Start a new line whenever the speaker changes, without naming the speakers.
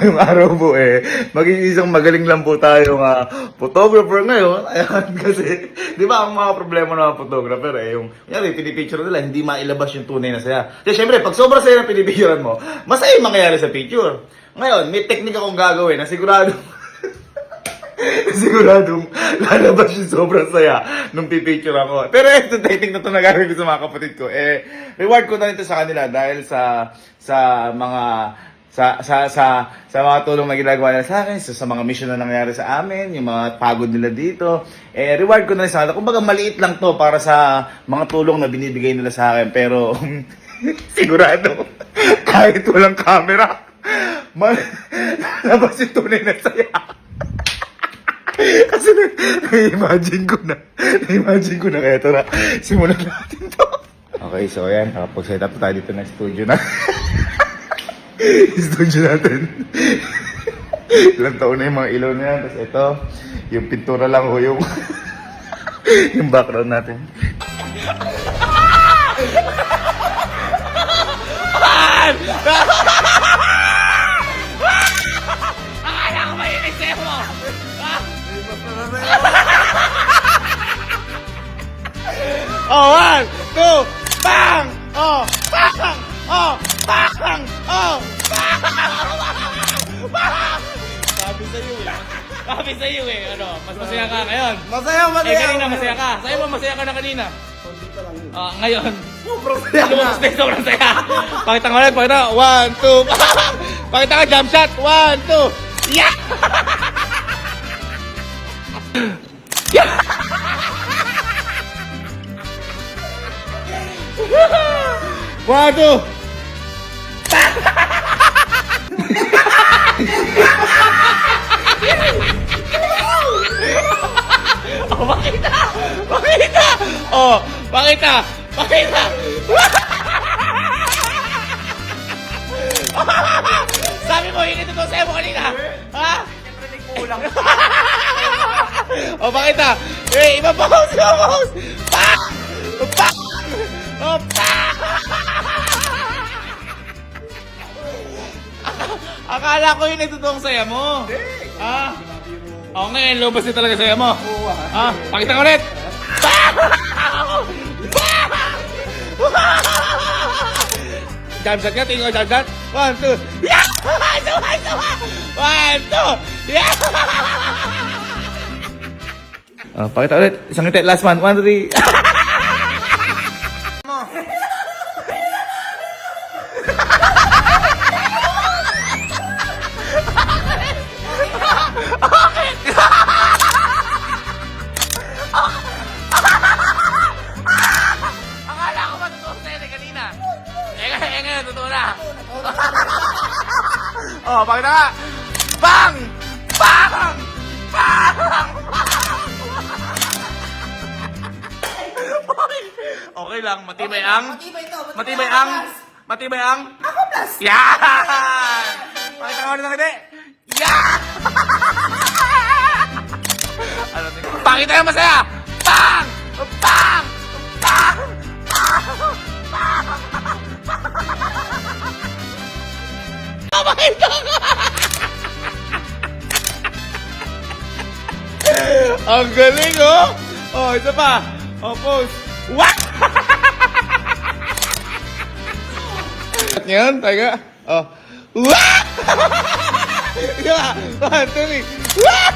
Yung araw po maging isang magaling lang po tayong photographer ngayon. Ayan, kasi, di ba, ang mga problema ng mga photographer yung, kunyari, pinipicture nila, hindi mailabas yung tunay na saya. Kasi syempre, pag sobrang saya ng pinipicturean mo, masaya yung mangyayari sa picture. Ngayon, may technique akong gagawin na siguradong lalabas yung sobrang saya nung pipicture ako. Pero ito, technique na ito na gagawin ko sa mga kapatid ko. Reward ko na ito sa kanila dahil sa mga mga tulong na ginagawa nila sa akin, sa mga mission na nangyari sa amin, yung mga pagod nila dito, reward ko na rin sa kanila. Kumbaga maliit lang to para sa mga tulong na binibigay nila sa akin, pero sigurado, kahit walang camera, labas yung tunay na saya. Kasi na-imagine ko na kaya ito na, simulan natin to. Okay, so ayan, pag-set up tayo dito na studio na. Studio natin. Ilang taon na yung mga ilaw na yan. Tapos ito, yung pintura lang o yung yung background natin.
Akala ko may inisip mo! Oh, 1, 2, bang! Oh, bang! Oh, bang! Oh, bang! Sabi sa'yo ano, mas masaya ka ngayon.
Masaya.
Kanina masaya ka. Sa'yo ba masaya ka na kanina?
Hindi pa lang yun.
Ngayon.
Sobrang saya na.
Sobrang saya. Pakita ko ulit, 1, 2, bang! Pakita ka, jump shot, 1, 2, yeah! Yeah! One, two. Oh, pakita! Pakita! Oh, pakita! Pakita! Sabi mo, hindi totoo sa'yo mo kanina. Ha?
Siyempre may kulang.
Oh, pakita! Iba pause! Iba pause! Pak! Pak! Oh, pak! Akala ko yun ay totoong saya mo. Ha? Oo, ngayon, lubos din talaga saya mo. Pakita ko ulit. Jump shot ka, tingin ko jump shot. 1, 2. Yeah! Sawa! 1, 2. Yeah! Pakita ulit. Isang ngiti. Last one. 1, 2, 3. Akala ko ba totoo sa'yo na kanina? Ngayon, totoo na. Oh, pakita ka. Bang! Bang! Bang! Okay lang, matibay ang... Matibay ang... Ako plus! Yan! Pakita ka ulit ng hindi. Yan! Pakita yung masaya! Bang! Bang! Bang! Bang! Pakita ka! Ang galing, oh! Oh, isa pa! Oh, pose! What? At ngayon, tayo oh. What? 1, 2, 3. What?